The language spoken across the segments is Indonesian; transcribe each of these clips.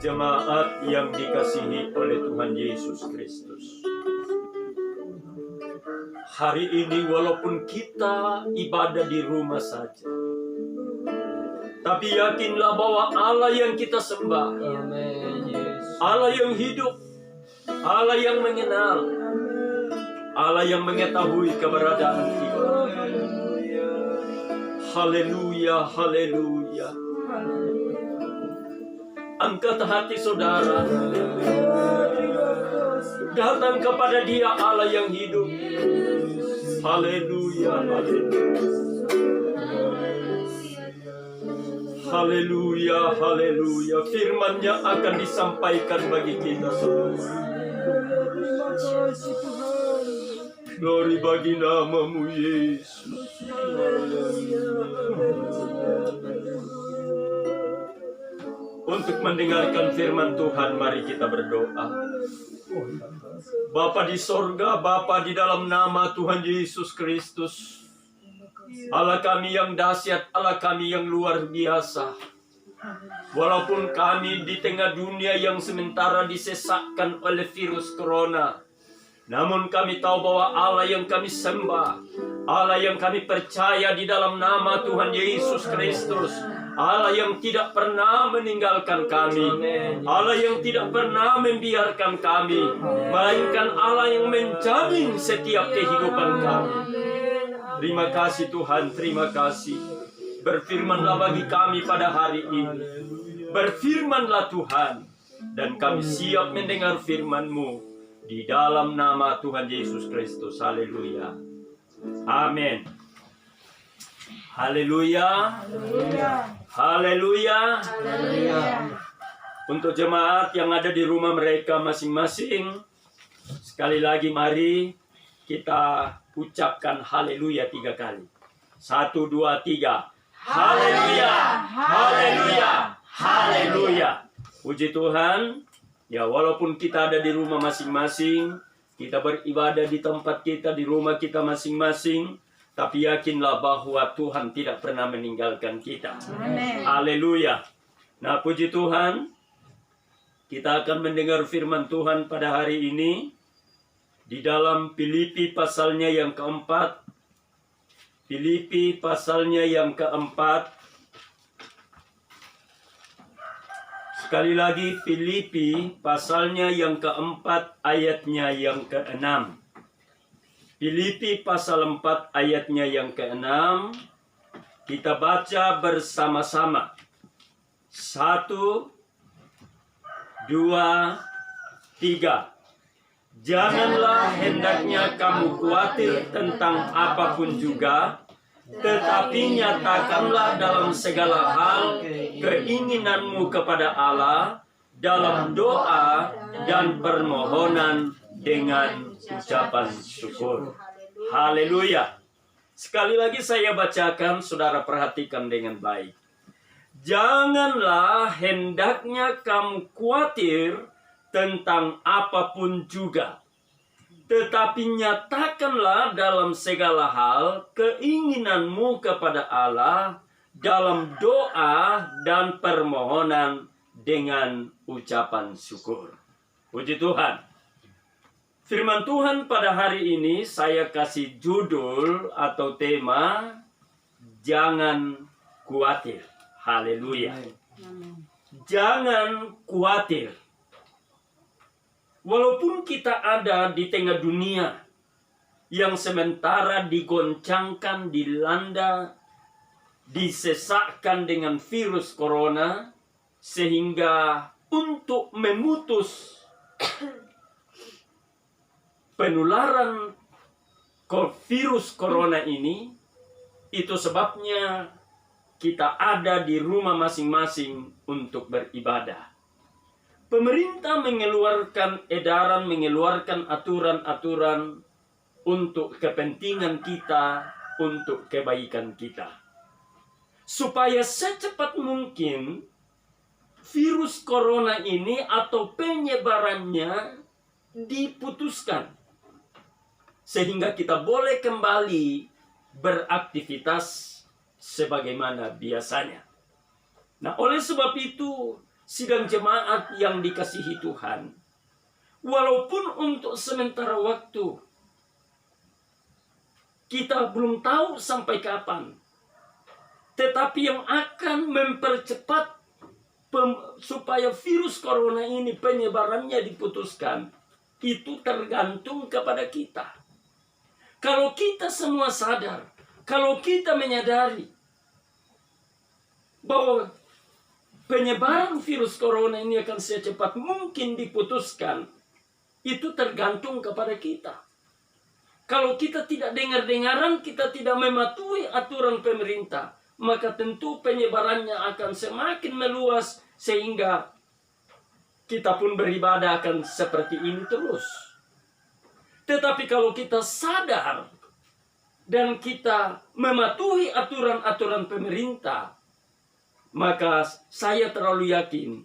Jemaat yang dikasihi oleh Tuhan Yesus Kristus, hari ini walaupun kita ibadah di rumah saja, tapi yakinlah bahwa Allah yang kita sembah, Allah yang hidup, Allah yang mengenal, Allah yang mengetahui keberadaan kita. Haleluya, haleluya. Angkat hati saudara, datang kepada Dia, Allah yang hidup. Haleluya, haleluya. Haleluya, haleluya. Firman-Nya akan disampaikan bagi kita semua. Glory bagi nama-Mu Yesus. Untuk mendengarkan firman Tuhan, mari kita berdoa. Bapa di sorga, Bapa di dalam nama Tuhan Yesus Kristus, Allah kami yang dahsyat, Allah kami yang luar biasa. Walaupun kami di tengah dunia yang sementara disesakkan oleh virus corona, namun kami tahu bahwa Allah yang kami sembah, Allah yang kami percaya di dalam nama Tuhan Yesus Kristus, Allah yang tidak pernah meninggalkan kami, Allah yang tidak pernah membiarkan kami, melainkan Allah yang menjamin setiap kehidupan kami. Terima kasih Tuhan, terima kasih. Berfirmanlah bagi kami pada hari ini. Berfirmanlah Tuhan, dan kami siap mendengar firman-Mu di dalam nama Tuhan Yesus Kristus. Haleluya. Amin. Haleluya. Haleluya. Untuk jemaat yang ada di rumah mereka masing-masing, sekali lagi mari kita ucapkan haleluya 3 kali. 1, 2, 3. Haleluya. Haleluya. Haleluya. Puji Tuhan. Ya, walaupun kita ada di rumah masing-masing, kita beribadah di tempat kita, di rumah kita masing-masing, tapi yakinlah bahwa Tuhan tidak pernah meninggalkan kita. Amen. Haleluya. Nah, puji Tuhan, kita akan mendengar firman Tuhan pada hari ini di dalam Filipi pasalnya yang keempat. Filipi pasalnya yang keempat. Sekali lagi, Filipi pasalnya yang keempat, ayatnya yang ke-6. Filipi pasal 4 ayatnya yang ke-6. Kita baca bersama-sama. 1, 2, 3. Janganlah hendaknya kamu khawatir tentang apapun juga, tetapi nyatakanlah dalam segala hal keinginanmu kepada Allah dalam doa dan permohonan dengan ucapan syukur. Haleluya. Sekali lagi saya bacakan, saudara perhatikan dengan baik. Janganlah hendaknya kamu khawatir tentang apapun juga, tetapi nyatakanlah dalam segala hal keinginanmu kepada Allah dalam doa dan permohonan dengan ucapan syukur. Puji Tuhan. Firman Tuhan pada hari ini saya kasih judul atau tema, jangan khawatir. Haleluya. Jangan khawatir. Walaupun kita ada di tengah dunia yang sementara digoncangkan, dilanda, disesakkan dengan virus corona, sehingga untuk memutus penularan virus corona ini, itu sebabnya kita ada di rumah masing-masing untuk beribadah. Pemerintah mengeluarkan edaran, mengeluarkan aturan-aturan untuk kepentingan kita, untuk kebaikan kita. Supaya secepat mungkin virus corona ini atau penyebarannya diputuskan. Sehingga kita boleh kembali beraktivitas sebagaimana biasanya. Nah, oleh sebab itu, sidang jemaat yang dikasihi Tuhan, walaupun untuk sementara waktu kita belum tahu sampai kapan, tetapi yang akan mempercepat supaya virus corona ini penyebarannya diputuskan, itu tergantung kepada kita. Kalau kita semua sadar, kalau kita menyadari bahwa penyebaran virus corona ini akan secepat mungkin diputuskan, itu tergantung kepada kita. Kalau kita tidak dengar-dengaran, kita tidak mematuhi aturan pemerintah, maka tentu penyebarannya akan semakin meluas, sehingga kita pun beribadah akan seperti ini terus. Tetapi kalau kita sadar dan kita mematuhi aturan-aturan pemerintah, maka saya terlalu yakin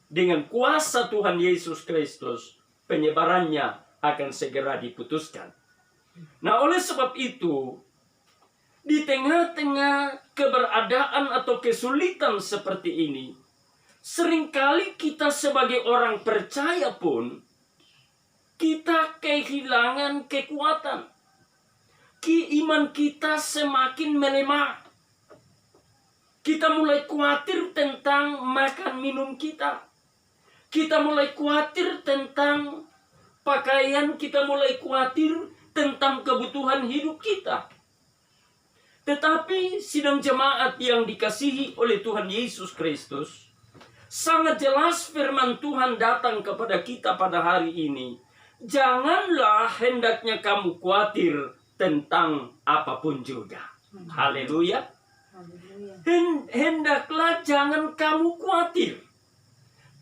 dengan kuasa Tuhan Yesus Kristus, penyebarannya akan segera diputuskan. Nah, oleh sebab itu, di tengah-tengah keberadaan atau kesulitan seperti ini, seringkali kita sebagai orang percaya pun, kita kehilangan kekuatan. Iman kita semakin melemah. Kita mulai khawatir tentang makan minum kita. Kita mulai khawatir tentang pakaian, kita mulai khawatir tentang kebutuhan hidup kita. Tetapi sidang jemaat yang dikasihi oleh Tuhan Yesus Kristus, sangat jelas firman Tuhan datang kepada kita pada hari ini. Janganlah hendaknya kamu khawatir tentang apapun juga. Haleluya. Hendaklah jangan kamu khawatir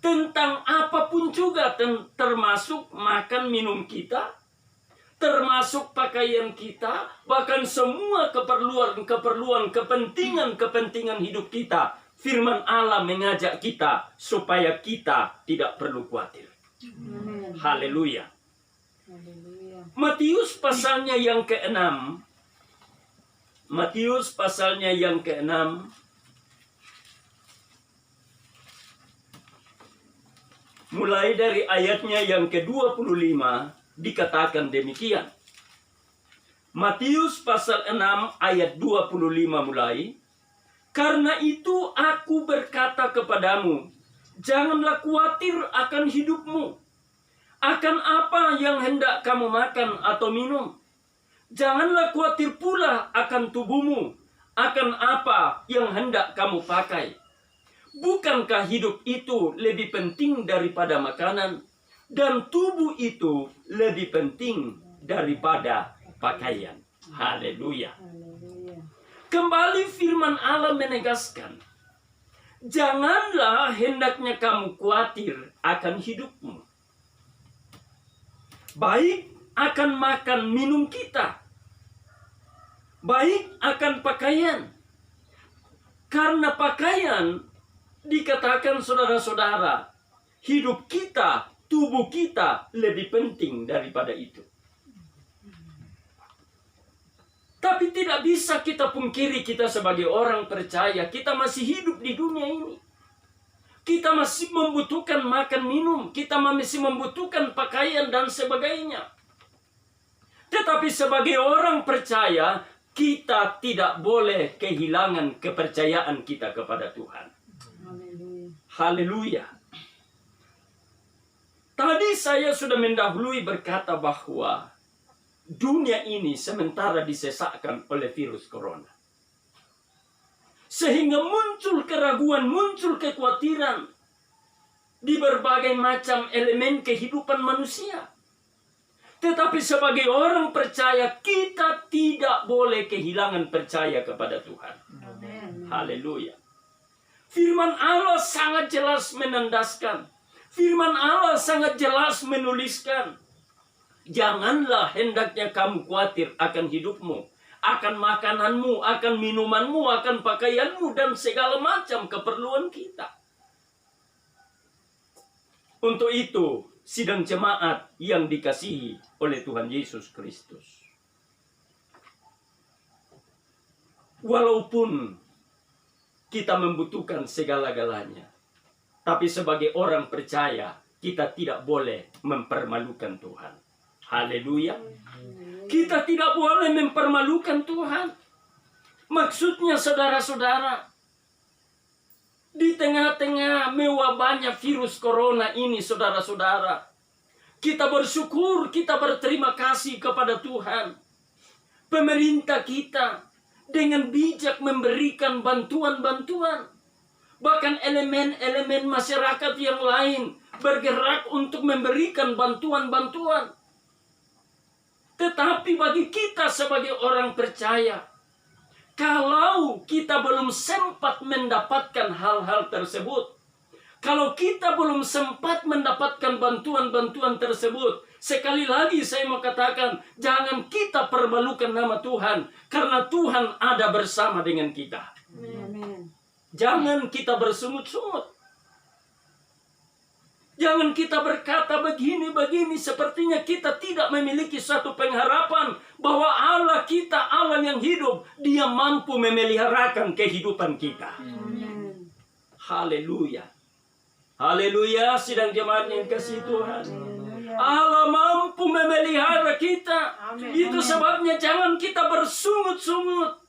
tentang apapun juga, termasuk makan minum kita, termasuk pakaian kita, bahkan semua keperluan, kepentingan hidup kita. Firman Allah mengajak kita supaya kita tidak perlu khawatir. Haleluya. Matius pasalnya yang ke-6. Matius pasalnya yang ke-6. Mulai dari ayatnya yang ke-25 dikatakan demikian. Matius pasal 6 ayat 25 mulai. Karena itu aku berkata kepadamu, janganlah khawatir akan hidupmu, akan apa yang hendak kamu makan atau minum. Janganlah khawatir pula akan tubuhmu, akan apa yang hendak kamu pakai. Bukankah hidup itu lebih penting daripada makanan, dan tubuh itu lebih penting daripada pakaian. Haleluya. Kembali firman Allah menegaskan, janganlah hendaknya kamu khawatir akan hidupmu, baik akan makan minum kita, baik akan pakaian. Karena pakaian, dikatakan saudara-saudara, hidup kita, tubuh kita lebih penting daripada itu. Tapi tidak bisa kita pungkiri, kita sebagai orang percaya, kita masih hidup di dunia ini. Kita masih membutuhkan makan minum, kita masih membutuhkan pakaian dan sebagainya. Tetapi sebagai orang percaya, kita tidak boleh kehilangan kepercayaan kita kepada Tuhan. Haleluya. Tadi saya sudah mendahului berkata bahwa dunia ini sementara disesakkan oleh virus corona. Sehingga muncul keraguan, muncul kekhawatiran di berbagai macam elemen kehidupan manusia. Tetapi sebagai orang percaya, kita tidak boleh kehilangan percaya kepada Tuhan. Haleluya. Firman Allah sangat jelas menandaskan. Firman Allah sangat jelas menuliskan. Janganlah hendaknya kamu khawatir akan hidupmu, akan makananmu, akan minumanmu, akan pakaianmu, dan segala macam keperluan kita. Untuk itu, sidang jemaat yang dikasihi oleh Tuhan Yesus Kristus, walaupun kita membutuhkan segala-galanya, Tapi sebagai orang percaya, kita tidak boleh mempermalukan Tuhan. Haleluya. Kita tidak boleh mempermalukan Tuhan. Maksudnya saudara-saudara, di tengah-tengah mewabahnya virus corona ini, saudara-saudara, kita bersyukur, kita berterima kasih kepada Tuhan. Pemerintah kita dengan bijak memberikan bantuan-bantuan. Bahkan elemen-elemen masyarakat yang lain bergerak untuk memberikan bantuan-bantuan. Tetapi bagi kita sebagai orang percaya, kalau kita belum sempat mendapatkan hal-hal tersebut, kalau kita belum sempat mendapatkan bantuan-bantuan tersebut, sekali lagi saya mau katakan, jangan kita permalukan nama Tuhan, karena Tuhan ada bersama dengan kita. Amin. Jangan kita bersungut-sungut. Jangan kita berkata begini-begini, sepertinya kita tidak memiliki suatu pengharapan bahwa Allah kita, Allah yang hidup, Dia mampu memeliharakan kehidupan kita. Amin. Haleluya. Haleluya, sidang jemaat yang kasih Tuhan. Allah mampu memelihara kita. Amin. Itu sebabnya jangan kita bersungut-sungut.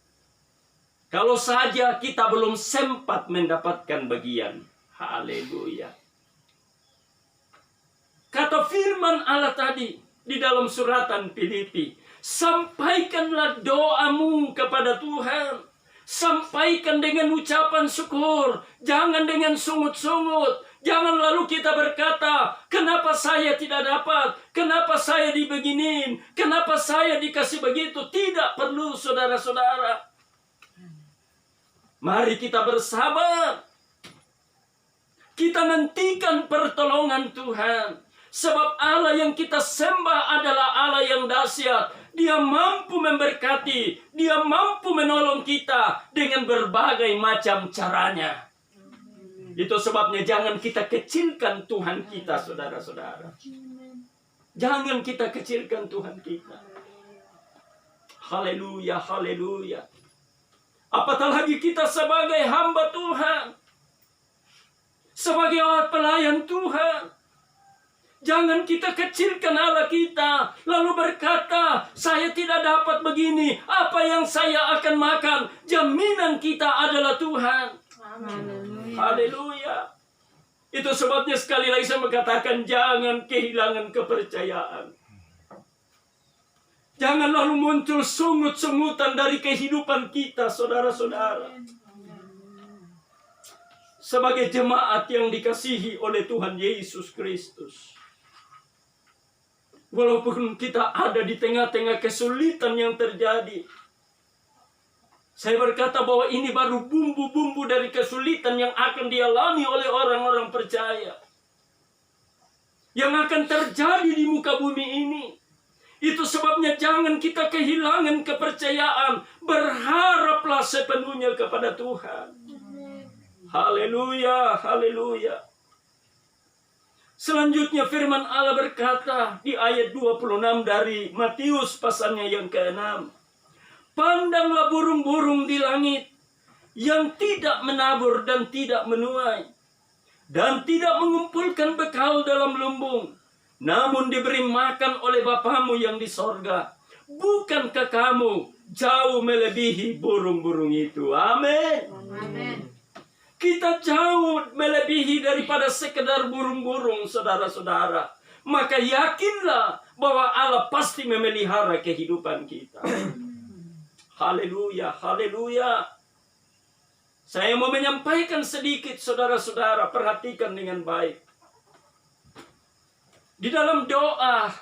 Kalau saja kita belum sempat mendapatkan bagian. Haleluya. Kata firman Allah tadi di dalam suratan Filipi, sampaikanlah doamu kepada Tuhan. Sampaikan dengan ucapan syukur. Jangan dengan sungut-sungut. Jangan lalu kita berkata, kenapa saya tidak dapat? Kenapa saya dibeginin? Kenapa saya dikasih begitu? Tidak perlu, saudara-saudara. Mari kita bersabar. Kita nantikan pertolongan Tuhan. Sebab Allah yang kita sembah adalah Allah yang dahsyat. Dia mampu memberkati. Dia mampu menolong kita dengan berbagai macam caranya. Itu sebabnya jangan kita kecilkan Tuhan kita, saudara-saudara. Jangan kita kecilkan Tuhan kita. Haleluya, haleluya. Apatah lagi kita sebagai hamba Tuhan, sebagai orang pelayan Tuhan. Jangan kita kecilkan Allah kita, lalu berkata, saya tidak dapat begini, apa yang saya akan makan? Jaminan kita adalah Tuhan. Haleluya. Haleluya. Itu sebabnya sekali lagi saya mengatakan, jangan kehilangan kepercayaan. Jangan lalu muncul sungut-sungutan dari kehidupan kita, saudara-saudara. Sebagai jemaat yang dikasihi oleh Tuhan Yesus Kristus, walaupun kita ada di tengah-tengah kesulitan yang terjadi, saya berkata bahwa ini baru bumbu-bumbu dari kesulitan yang akan dialami oleh orang-orang percaya, yang akan terjadi di muka bumi ini. Itu sebabnya jangan kita kehilangan kepercayaan. Berharaplah sepenuhnya kepada Tuhan. Haleluya, haleluya. Selanjutnya firman Allah berkata di ayat 26 dari Matius pasalnya yang ke-6. Pandanglah burung-burung di langit yang tidak menabur dan tidak menuai, dan tidak mengumpulkan bekal dalam lumbung, namun diberi makan oleh Bapamu yang di sorga. Bukankah kamu jauh melebihi burung-burung itu? Amin. Amin. Kita jauh melebihi daripada sekedar burung-burung, saudara-saudara. Maka yakinlah bahwa Allah pasti memelihara kehidupan kita. Haleluya, haleluya. Saya mau menyampaikan sedikit, saudara-saudara, perhatikan dengan baik. Di dalam doa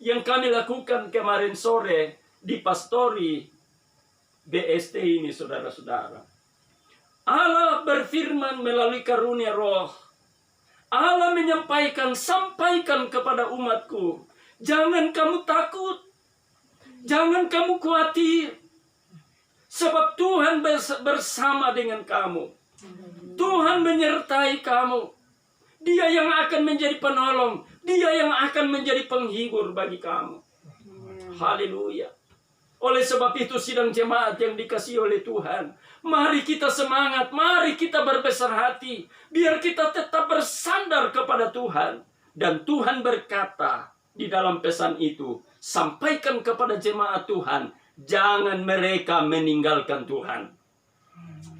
yang kami lakukan kemarin sore di Pastori BST ini, saudara-saudara, Allah berfirman melalui karunia roh. Allah menyampaikan, sampaikan kepada umatku, jangan kamu takut, jangan kamu khawatir, sebab Tuhan bersama dengan kamu. Tuhan menyertai kamu. Dia yang akan menjadi penolong. Dia yang akan menjadi penghibur bagi kamu. Haleluya. Oleh sebab itu sidang jemaat yang dikasihi oleh Tuhan, mari kita semangat, mari kita berbesar hati, biar kita tetap bersandar kepada Tuhan. Dan Tuhan berkata di dalam pesan itu, sampaikan kepada jemaat Tuhan, jangan mereka meninggalkan Tuhan.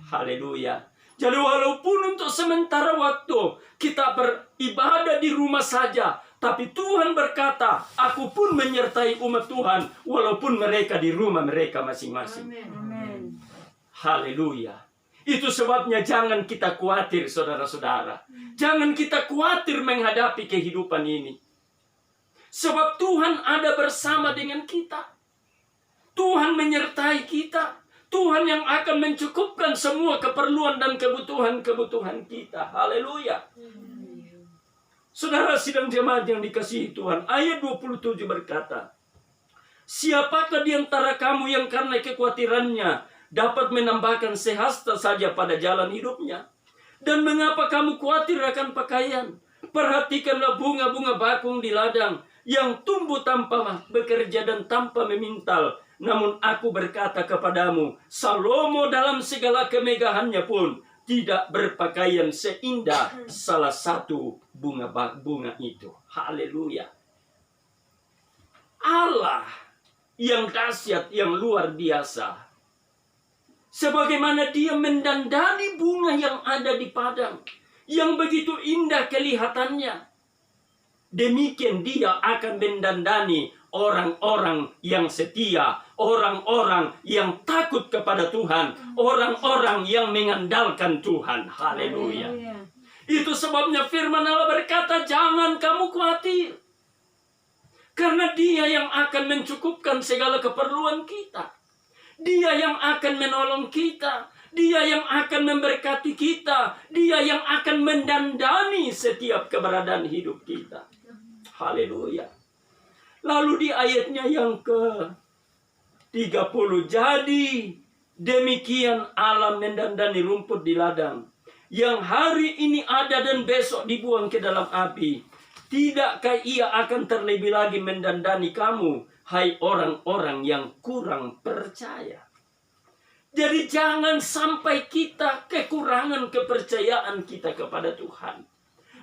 Haleluya. Jadi walaupun untuk sementara waktu kita beribadah di rumah saja, tapi Tuhan berkata, aku pun menyertai umat Tuhan walaupun mereka di rumah mereka masing-masing. Amin. Haleluya. Itu sebabnya jangan kita khawatir, saudara-saudara. Jangan kita khawatir menghadapi kehidupan ini. Sebab Tuhan ada bersama dengan kita. Tuhan menyertai kita. Tuhan yang akan mencukupkan semua keperluan dan kebutuhan-kebutuhan kita. Haleluya. Saudara sidang jemaat yang dikasihi Tuhan, ayat 27 berkata, siapakah di antara kamu yang karena kekhawatirannya dapat menambahkan sehasta saja pada jalan hidupnya? Dan mengapa kamu khawatir akan pakaian? Perhatikanlah bunga-bunga bakung di ladang yang tumbuh tanpa bekerja dan tanpa memintal. Namun aku berkata kepadamu, Salomo dalam segala kemegahannya pun tidak berpakaian seindah salah satu bunga itu. Haleluya. Allah yang dahsyat, yang luar biasa. Sebagaimana dia mendandani bunga yang ada di padang, yang begitu indah kelihatannya, demikian dia akan mendandani orang-orang yang setia, orang-orang yang takut kepada Tuhan, orang-orang yang mengandalkan Tuhan. Haleluya. Itu sebabnya firman Allah berkata, jangan kamu khawatir. Karena dia yang akan mencukupkan segala keperluan kita. Dia yang akan menolong kita. Dia yang akan memberkati kita. Dia yang akan mendandani setiap keberadaan hidup kita. Haleluya. Lalu di ayatnya yang ke-30. Jadi demikian Allah mendandani rumput di ladang, yang hari ini ada dan besok dibuang ke dalam api. Tidakkah ia akan terlebih lagi mendandani kamu, hai orang-orang yang kurang percaya? Jadi jangan sampai kita kekurangan kepercayaan kita kepada Tuhan.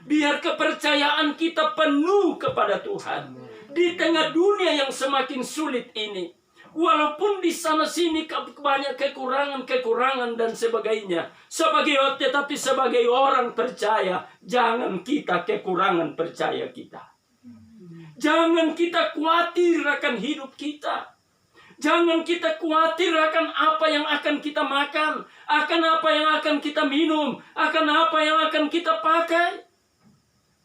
Biar kepercayaan kita penuh kepada Tuhan. Di tengah dunia yang semakin sulit ini. Walaupun di sana sini banyak kekurangan dan sebagainya. Tetapi sebagai orang percaya, jangan kita kekurangan percaya kita. Jangan kita khawatir akan hidup kita. Jangan kita khawatir akan apa yang akan kita makan, akan apa yang akan kita minum, akan apa yang akan kita pakai.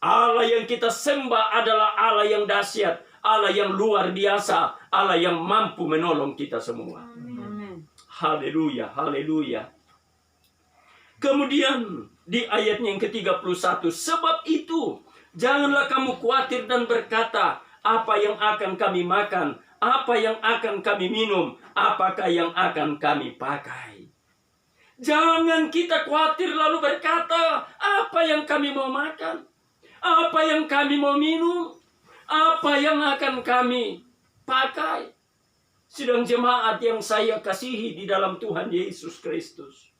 Allah yang kita sembah adalah Allah yang dahsyat, Allah yang luar biasa, Allah yang mampu menolong kita semua. Amin. Haleluya, haleluya. Kemudian di ayatnya yang ke-31, sebab itu janganlah kamu khawatir dan berkata, apa yang akan kami makan, apa yang akan kami minum, apakah yang akan kami pakai. Jangan kita khawatir lalu berkata, apa yang kami mau makan, apa yang kami mau minum, apa yang akan kami pakai. Sidang jemaat yang saya kasihi di dalam Tuhan Yesus Kristus,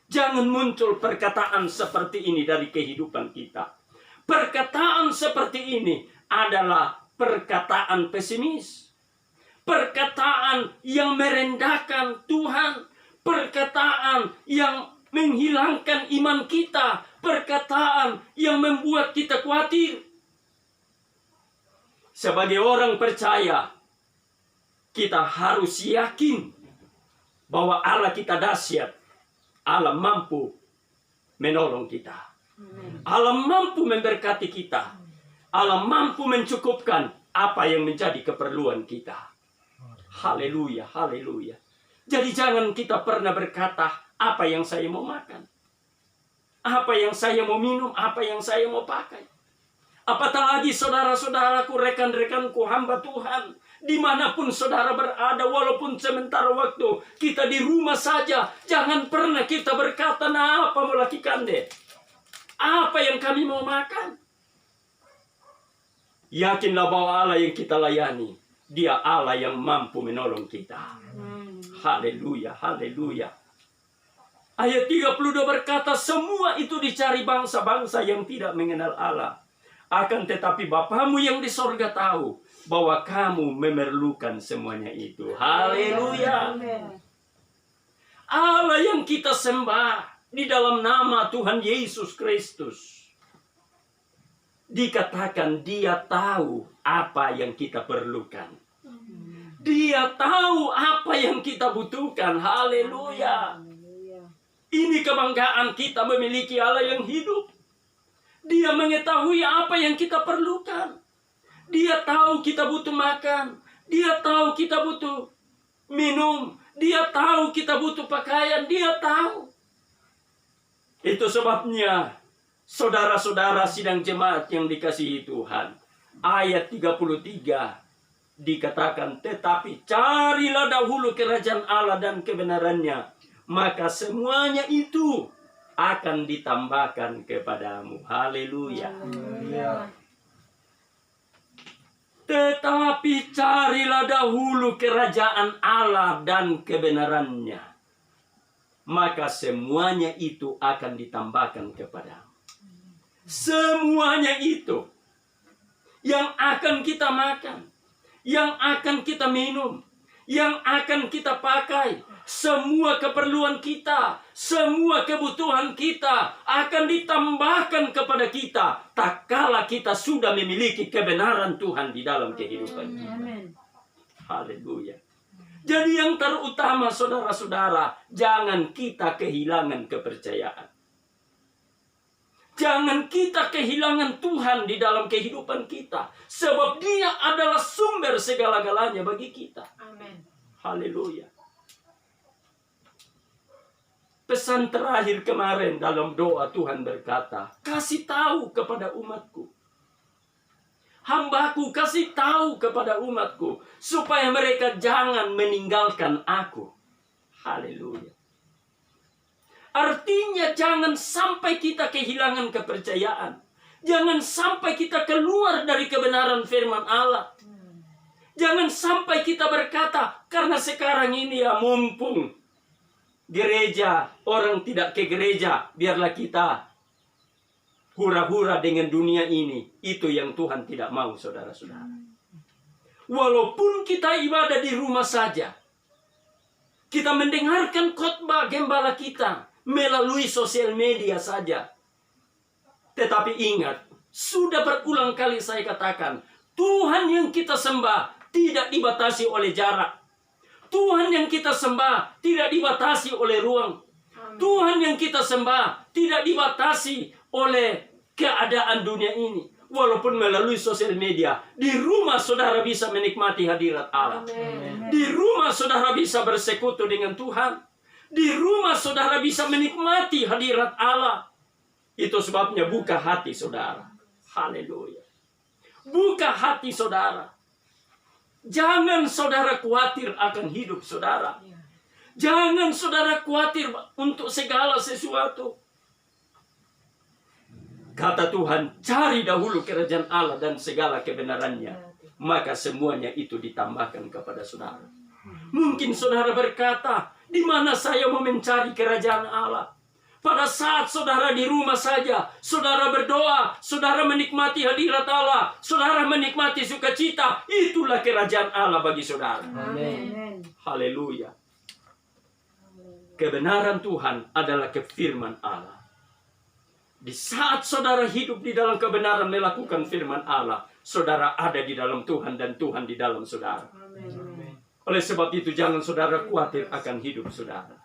jangan muncul perkataan seperti ini dari kehidupan kita. Perkataan seperti ini adalah perkataan pesimis. Perkataan yang merendahkan Tuhan. Perkataan yang menghilangkan iman kita. Perkataan yang membuat kita khawatir. Sebagai orang percaya, kita harus yakin bahwa Allah kita dahsyat. Allah mampu menolong kita. Allah mampu memberkati kita. Allah mampu mencukupkan apa yang menjadi keperluan kita. Haleluya, haleluya. Jadi jangan kita pernah berkata, apa yang saya mau makan, apa yang saya mau minum, apa yang saya mau pakai. Apatah lagi saudara-saudaraku, rekan-rekanku, hamba Tuhan, dimanapun saudara berada, walaupun sementara waktu kita di rumah saja, jangan pernah kita berkata, nah apa mau lakukan deh, apa yang kami mau makan. Yakinlah bahwa Allah yang kita layani Dia Allah yang mampu menolong kita. Amin. Haleluya, haleluya. Ayat 32 berkata, semua itu dicari bangsa-bangsa yang tidak mengenal Allah. Akan tetapi Bapamu yang di sorga tahu bahwa kamu memerlukan semuanya itu. Haleluya. Amin. Allah yang kita sembah di dalam nama Tuhan Yesus Kristus. Dikatakan dia tahu apa yang kita perlukan. Dia tahu apa yang kita butuhkan. Haleluya. Ini kebanggaan kita memiliki Allah yang hidup. Dia mengetahui apa yang kita perlukan. Dia tahu kita butuh makan. Dia tahu kita butuh minum. Dia tahu kita butuh pakaian. Dia tahu. Itu sebabnya, saudara-saudara sidang jemaat yang dikasihi Tuhan, ayat 33 dikatakan, tetapi carilah dahulu kerajaan Allah dan kebenarannya, maka semuanya itu akan ditambahkan kepadamu. Haleluya. Tetapi carilah dahulu kerajaan Allah dan kebenarannya, maka semuanya itu akan ditambahkan kepadamu. Semuanya itu yang akan kita makan, yang akan kita minum, yang akan kita pakai, semua keperluan kita, semua kebutuhan kita akan ditambahkan kepada kita tak kala kita sudah memiliki kebenaran Tuhan di dalam kehidupan kita. Amin. Haleluya. Jadi yang terutama saudara-saudara, jangan kita kehilangan kepercayaan. Jangan kita kehilangan Tuhan di dalam kehidupan kita. Sebab Dia adalah sumber segala-galanya bagi kita. Amin. Haleluya. Pesan terakhir kemarin dalam doa Tuhan berkata, kasih tahu kepada umatku. Hambaku kasih tahu kepada umatku. Supaya mereka jangan meninggalkan aku. Haleluya. Artinya jangan sampai kita kehilangan kepercayaan. Jangan sampai kita keluar dari kebenaran firman Allah. Jangan sampai kita berkata, karena sekarang ini ya mumpung gereja, orang tidak ke gereja, biarlah kita hura-hura dengan dunia ini. Itu yang Tuhan tidak mau, saudara-saudara. Walaupun kita ibadah di rumah saja, kita mendengarkan khotbah gembala kita melalui sosial media saja. Tetapi ingat, sudah berulang kali saya katakan, Tuhan yang kita sembah tidak dibatasi oleh jarak. Tuhan yang kita sembah tidak dibatasi oleh ruang. Tuhan yang kita sembah tidak dibatasi oleh keadaan dunia ini. Walaupun melalui sosial media, di rumah saudara bisa menikmati hadirat Allah. Amin. Di rumah saudara bisa bersekutu dengan Tuhan. Di rumah saudara bisa menikmati hadirat Allah. Itu sebabnya buka hati saudara. Haleluya. Buka hati saudara. Jangan saudara khawatir akan hidup saudara. Jangan saudara khawatir untuk segala sesuatu. Kata Tuhan, cari dahulu kerajaan Allah dan segala kebenarannya. Maka semuanya itu ditambahkan kepada saudara. Mungkin saudara berkata, di mana saya mau mencari kerajaan Allah? Pada saat saudara di rumah saja, saudara berdoa, saudara menikmati hadirat Allah, saudara menikmati sukacita, itulah kerajaan Allah bagi saudara. Amin. Haleluya. Kebenaran Tuhan adalah kefirman Allah. Di saat saudara hidup di dalam kebenaran melakukan firman Allah, saudara ada di dalam Tuhan dan Tuhan di dalam saudara. Amin. Oleh sebab itu jangan saudara khawatir akan hidup saudara.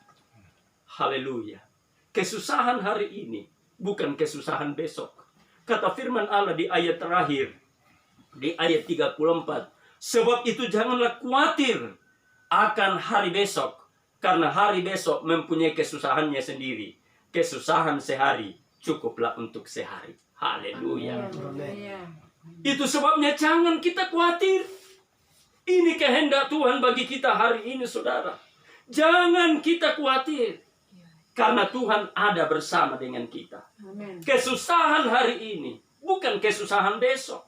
Haleluya. Kesusahan hari ini bukan kesusahan besok. Kata firman Allah di ayat terakhir, di ayat 34. Sebab itu janganlah khawatir akan hari besok. Karena hari besok mempunyai kesusahannya sendiri. Kesusahan sehari cukuplah untuk sehari. Haleluya. Itu sebabnya jangan kita khawatir. Ini kehendak Tuhan bagi kita hari ini saudara. Jangan kita khawatir. Karena Tuhan ada bersama dengan kita. Amin. Kesusahan hari ini bukan kesusahan besok.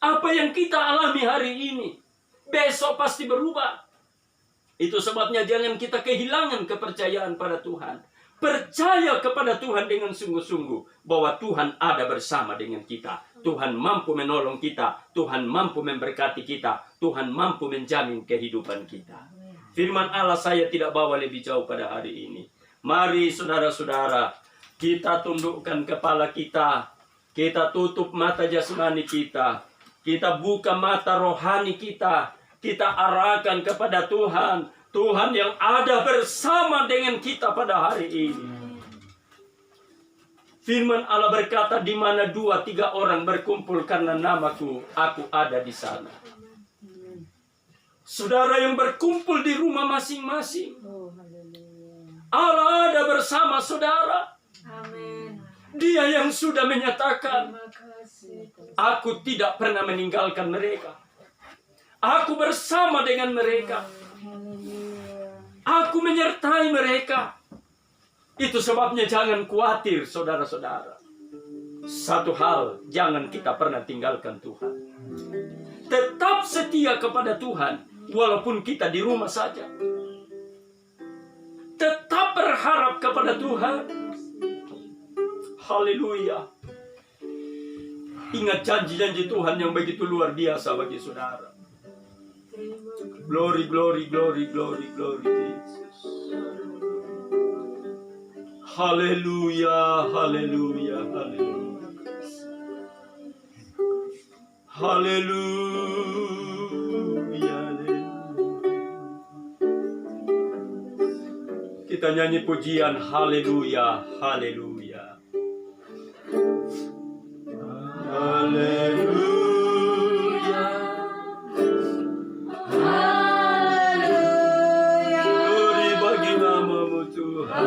Apa yang kita alami hari ini, besok pasti berubah. Itu sebabnya jangan kita kehilangan kepercayaan pada Tuhan. Percaya kepada Tuhan dengan sungguh-sungguh bahwa Tuhan ada bersama dengan kita. Tuhan mampu menolong kita. Tuhan mampu memberkati kita. Tuhan mampu menjamin kehidupan kita. Firman Allah saya tidak bawa lebih jauh pada hari ini. Mari saudara-saudara, kita tundukkan kepala kita. Kita tutup mata jasmani kita. Kita buka mata rohani kita. Kita arahkan kepada Tuhan. Tuhan yang ada bersama dengan kita pada hari ini. Firman Allah berkata, di mana 2-3 orang berkumpul karena namaku, aku ada di sana. Saudara yang berkumpul di rumah masing-masing, Allah ada bersama saudara. Amin. Dia yang sudah menyatakan, Terima kasih. aku tidak pernah meninggalkan mereka. Aku bersama dengan mereka. Aku menyertai mereka. Itu sebabnya jangan khawatir saudara-saudara. Satu hal, jangan kita pernah tinggalkan Tuhan. Tetap setia kepada Tuhan, walaupun kita di rumah saja. Tetap berharap kepada Tuhan. Haleluya. Ingat janji-janji Tuhan yang begitu luar biasa bagi saudara. Glory, glory, glory, glory, glory, Jesus. Haleluya, haleluya, haleluya. Haleluya, haleluya. Kita nyanyi pujian haleluya, haleluya. Haleluya. Glory bagi namamu Tuhan.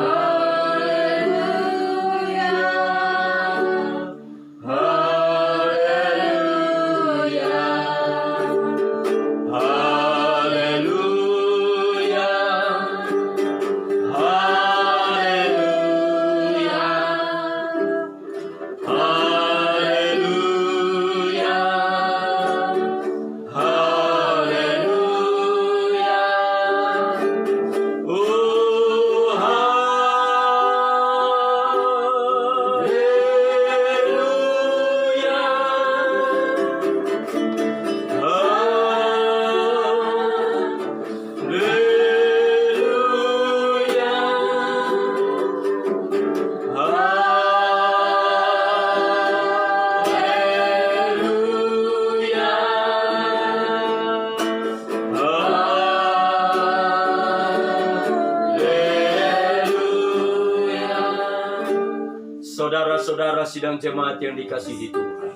Saudara-saudara sidang jemaat yang dikasihi Tuhan,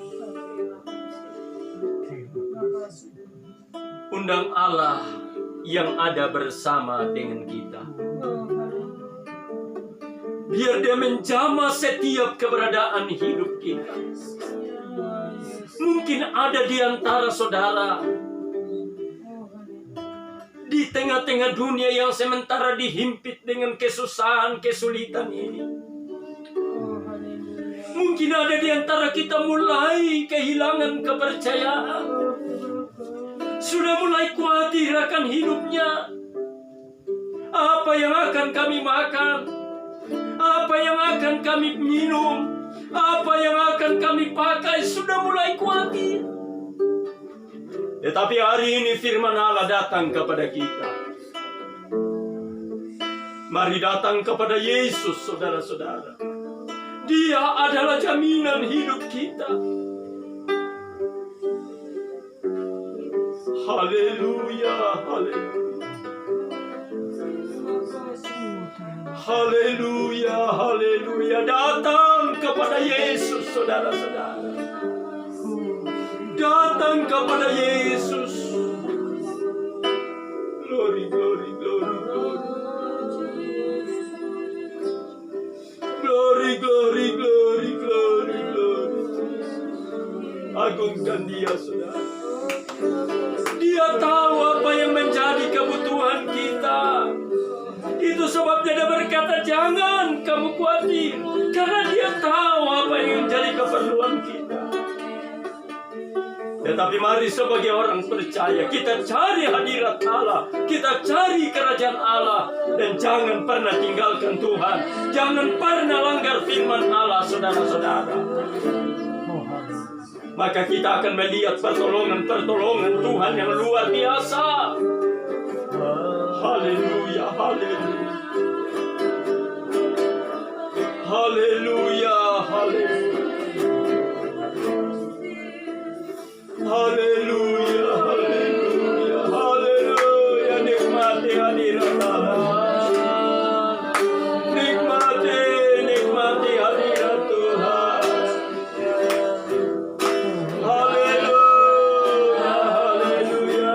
undang Allah yang ada bersama dengan kita. Biar dia menjamah setiap keberadaan hidup kita. Mungkin ada di antara saudara di tengah-tengah dunia yang sementara dihimpit dengan kesusahan, kesulitan ini. Mungkin ada di antara kita mulai kehilangan kepercayaan. Sudah mulai khawatir akan hidupnya. Apa yang akan kami makan? Apa yang akan kami minum? Apa yang akan kami pakai? Sudah mulai khawatir. Tetapi hari ini firman Allah datang kepada kita. Mari datang kepada Yesus, saudara-saudara. Dia adalah jaminan hidup kita. Haleluya, haleluya. Haleluya, haleluya. Datang kepada Yesus, saudara-saudara. Datang kepada Yesus. Glory, glory, glory, glory. Glory, glory, glory, glory, glory. Agungkan dia, saudara. Dia tahu apa yang menjadi kebutuhan kita. Itu sebabnya dia berkata, jangan kamu khawatir. Karena dia tahu apa yang menjadi keperluan kita. Tetapi mari sebagai orang percaya kita cari hadirat Allah, kita cari kerajaan Allah, dan jangan pernah tinggalkan Tuhan, jangan pernah langgar firman Allah, saudara-saudara. Maka kita akan melihat pertolongan Tuhan yang luar biasa. Haleluya, haleluya. Haleluya, haleluya. Haleluya, haleluya, haleluya. Nikmati hadirat Allah. Nikmati hadirat Tuhan. Haleluya, haleluya.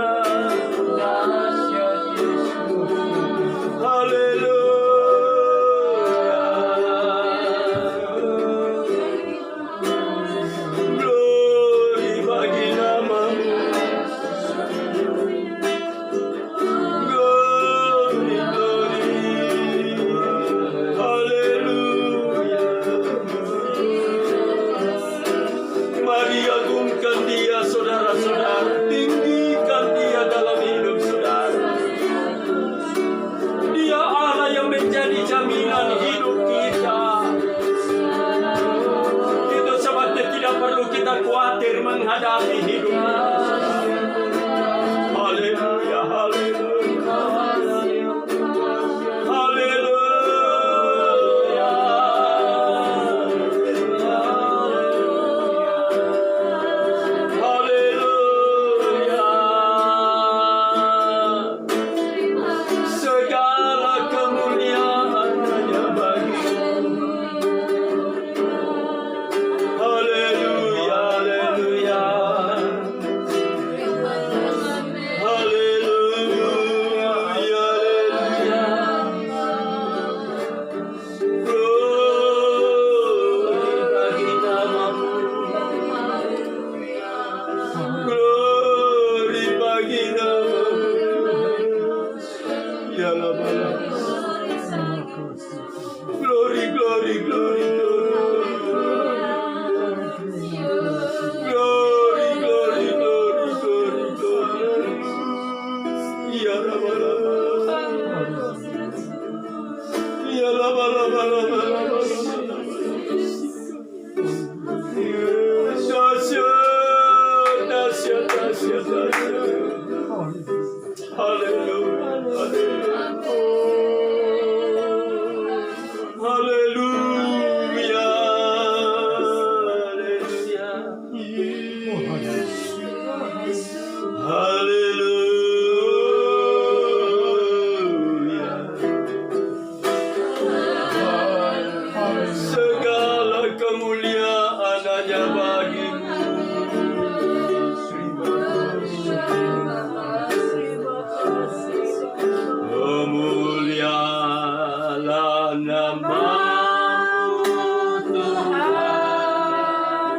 Glory bagi namamu. Glory, glory. Haleluya. Mari agungkan Dia, saudara-saudara. Tinggikan Dia dalam hidup saudara. Dia Allah yang menjadi jaminan hidup kita. Itu sebabnya tidak perlu kita khawatir menghadapi hidup kita. Haleluya, haleluya. Haleluya. Haleluya. Segala kemuliaan hanya bagi-Mu. Haleluya, haleluya. Haleluya, haleluya. Glory bagi namamu. Glory bagi namamu. Ya Allah. Glory, glory, glory, glory. Glory, glory, glory, glory, glory. Ya Allah. Ya Allah. Dahsyat, dahsyat, dahsyat. Haleluya, haleluya. Haleluya, haleluya. Haleluya. Segala kemuliaan hanya bagi-Mu. Kemuliaanlah nama-Mu Tuhan.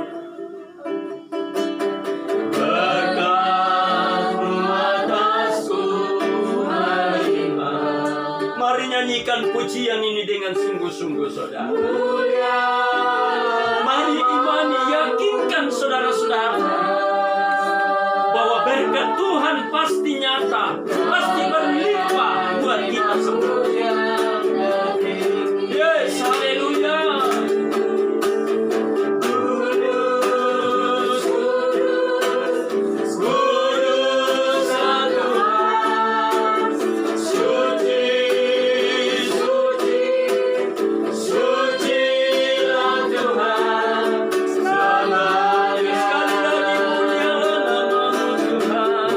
Berkat-Mu atasku beriman. Mari nyanyikan pujian ini dengan sungguh-sungguh, saudara. Mari imani, yakinkan saudara-saudara bahwa berkat Tuhan pasti nyata, pasti berlimpah buat kita semua. Yes, haleluya. Kudus, kudus, kuduslah Tuhan. Suci, suci, sucilah Tuhan. Selamanya sekali lagi mulialah nama-Mu Tuhan.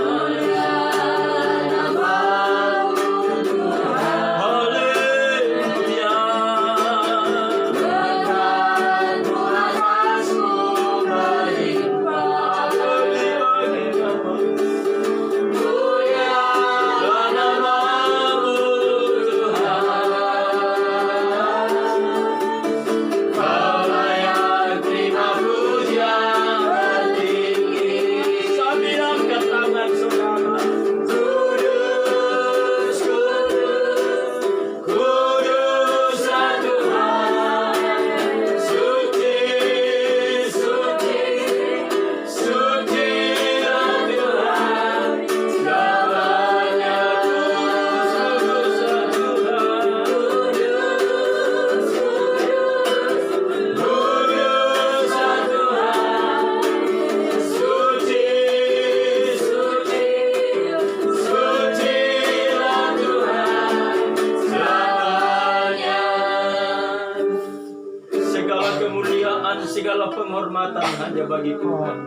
penghormatan hanya bagi Tuhan.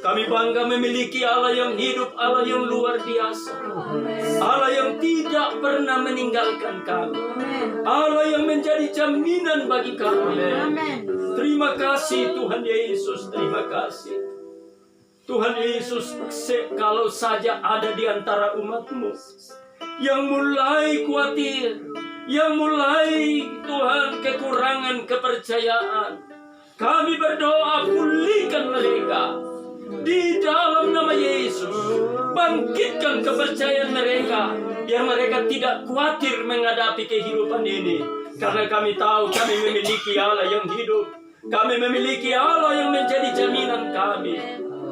Kami bangga memiliki Allah yang hidup, Allah yang luar biasa, Allah yang tidak pernah meninggalkan kami, Allah yang menjadi jaminan bagi kami. Terima kasih Tuhan Yesus, terima kasih. Tuhan Yesus, kalau saja ada di antara umat-Mu yang mulai khawatir, yang mulai Tuhan kekurangan kepercayaan, kami berdoa pulihkan mereka. Di dalam nama Yesus, bangkitkan kepercayaan mereka, biar mereka tidak khawatir menghadapi kehidupan ini. Karena kami tahu kami memiliki Allah yang hidup, kami memiliki Allah yang menjadi jaminan kami,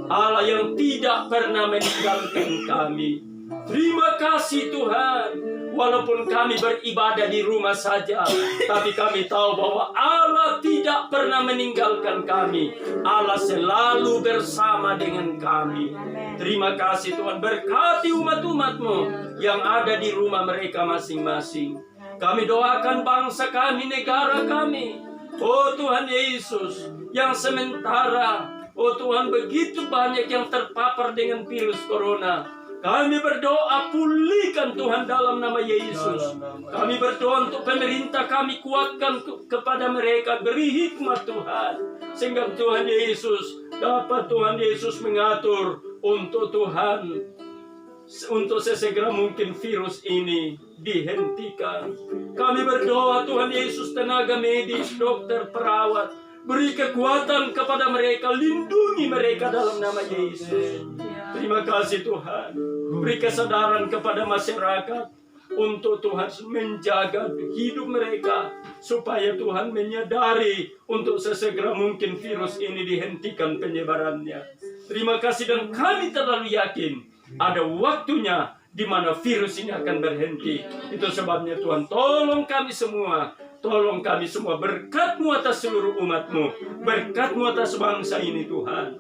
Allah yang tidak pernah meninggalkan kami. Terima kasih Tuhan. Walaupun kami beribadah di rumah saja, tapi kami tahu bahwa Allah tidak pernah meninggalkan kami. Allah selalu bersama dengan kami. Terima kasih Tuhan. Berkati umat-umat-Mu yang ada di rumah mereka masing-masing. Kami doakan bangsa kami, negara kami. Oh Tuhan Yesus, yang sementara, oh Tuhan, begitu banyak yang terpapar dengan virus corona. Kami berdoa pulihkan Tuhan dalam nama Yesus. Kami berdoa untuk pemerintah kami, kuatkan kepada mereka, beri hikmat Tuhan, sehingga Tuhan Yesus dapat Tuhan Yesus mengatur untuk Tuhan, untuk sesegera mungkin virus ini dihentikan. Kami berdoa Tuhan Yesus, tenaga medis, dokter, perawat, beri kekuatan kepada mereka, lindungi mereka dalam nama Yesus. Terima kasih Tuhan. Beri kesadaran kepada masyarakat untuk Tuhan menjaga hidup mereka, supaya Tuhan menyadari untuk sesegera mungkin virus ini dihentikan penyebarannya. Terima kasih, dan kami terlalu yakin ada waktunya di mana virus ini akan berhenti. Itu sebabnya Tuhan, tolong kami semua, tolong kami semua, berkat-Mu atas seluruh umat-Mu, berkat-Mu atas bangsa ini Tuhan.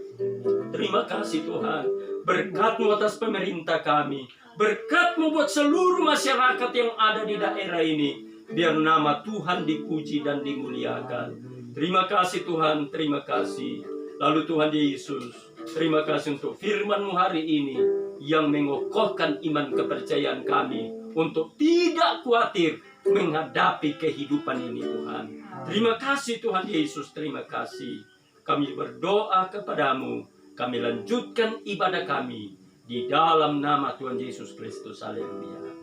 Terima kasih Tuhan, berkat-Mu atas pemerintah kami, berkat-Mu buat seluruh masyarakat yang ada di daerah ini, biar nama Tuhan dipuji dan dimuliakan. Terima kasih Tuhan, terima kasih. Lalu Tuhan Yesus, terima kasih untuk firman-Mu hari ini, yang mengokohkan iman kepercayaan kami, untuk tidak khawatir menghadapi kehidupan ini Tuhan. Terima kasih Tuhan Yesus, terima kasih. Kami berdoa kepadamu, kami lanjutkan ibadah kami di dalam nama Tuhan Yesus Kristus. Haleluya.